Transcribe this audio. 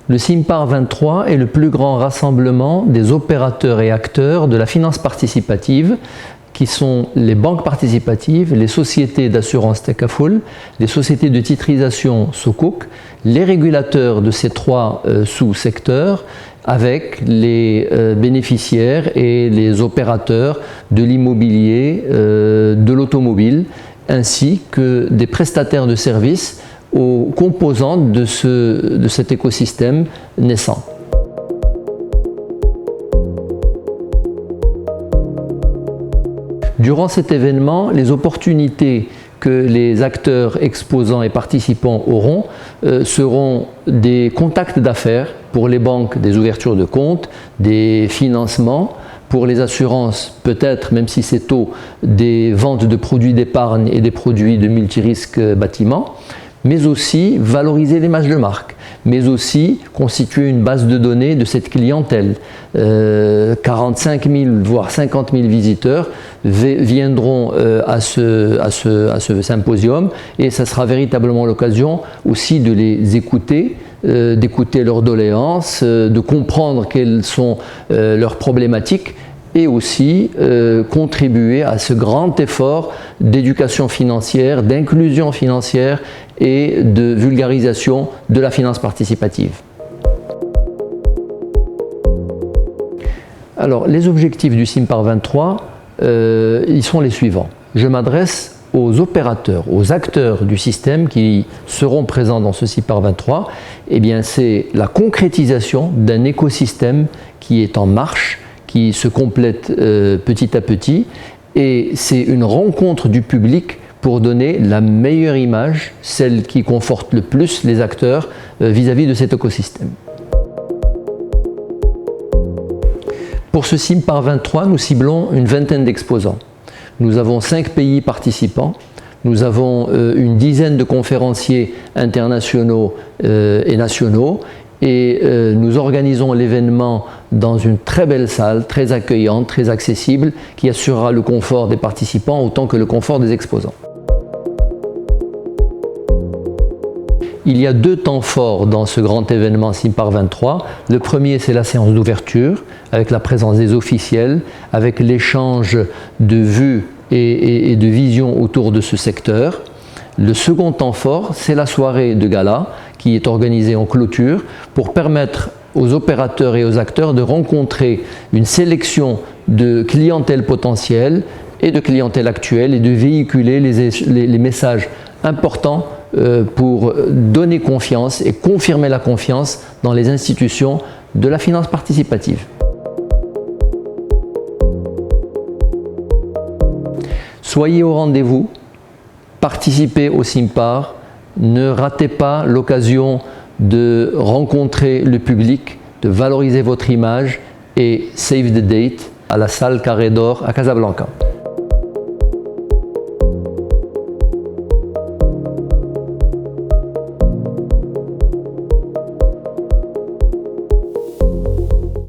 Le SIMPAR 23 est le plus grand rassemblement des opérateurs et acteurs de la finance participative, qui sont les banques participatives, les sociétés d'assurance Takaful, les sociétés de titrisation Sukuk, les régulateurs de ces trois sous-secteurs, avec les bénéficiaires et les opérateurs de l'immobilier, de l'automobile, ainsi que des prestataires de services aux composantes de cet écosystème naissant. Durant cet événement, les opportunités que les acteurs exposants et participants auront seront des contacts d'affaires pour les banques, des ouvertures de comptes, des financements, pour les assurances, peut-être, même si c'est tôt, des ventes de produits d'épargne et des produits de multirisques bâtiments, mais aussi valoriser l'image de marque, mais aussi constituer une base de données de cette clientèle. 45 000 voire 50 000 visiteurs viendront à ce symposium, et ça sera véritablement l'occasion aussi de les écouter, d'écouter leurs doléances, de comprendre quelles sont leurs problématiques, et aussi contribuer à ce grand effort d'éducation financière, d'inclusion financière et de vulgarisation de la finance participative. Alors, les objectifs du SIMPAR 23, ils sont les suivants. Je m'adresse aux opérateurs, aux acteurs du système qui seront présents dans ce SIMPAR 23. Eh bien, c'est la concrétisation d'un écosystème qui est en marche, qui se complète petit à petit, et c'est une rencontre du public pour donner la meilleure image, celle qui conforte le plus les acteurs vis-à-vis de cet écosystème. Pour ce SIMPAR 23, nous ciblons une vingtaine d'exposants. Nous avons 5 pays participants, nous avons une dizaine de conférenciers internationaux et nationaux, et nous organisons l'événement dans une très belle salle, très accueillante, très accessible, qui assurera le confort des participants autant que le confort des exposants. Il y a 2 temps forts dans ce grand événement SIMPAR 23. Le premier, c'est la séance d'ouverture, avec la présence des officiels, avec l'échange de vues et de visions autour de ce secteur. Le second temps fort, c'est la soirée de gala, qui est organisée en clôture, pour permettre aux opérateurs et aux acteurs de rencontrer une sélection de clientèle potentielle et de clientèle actuelle, et de véhiculer les messages importants pour donner confiance et confirmer la confiance dans les institutions de la finance participative. Soyez au rendez-vous, participez au SIMPAR, ne ratez pas l'occasion de rencontrer le public, de valoriser votre image, et save the date à la salle Carré d'Or à Casablanca.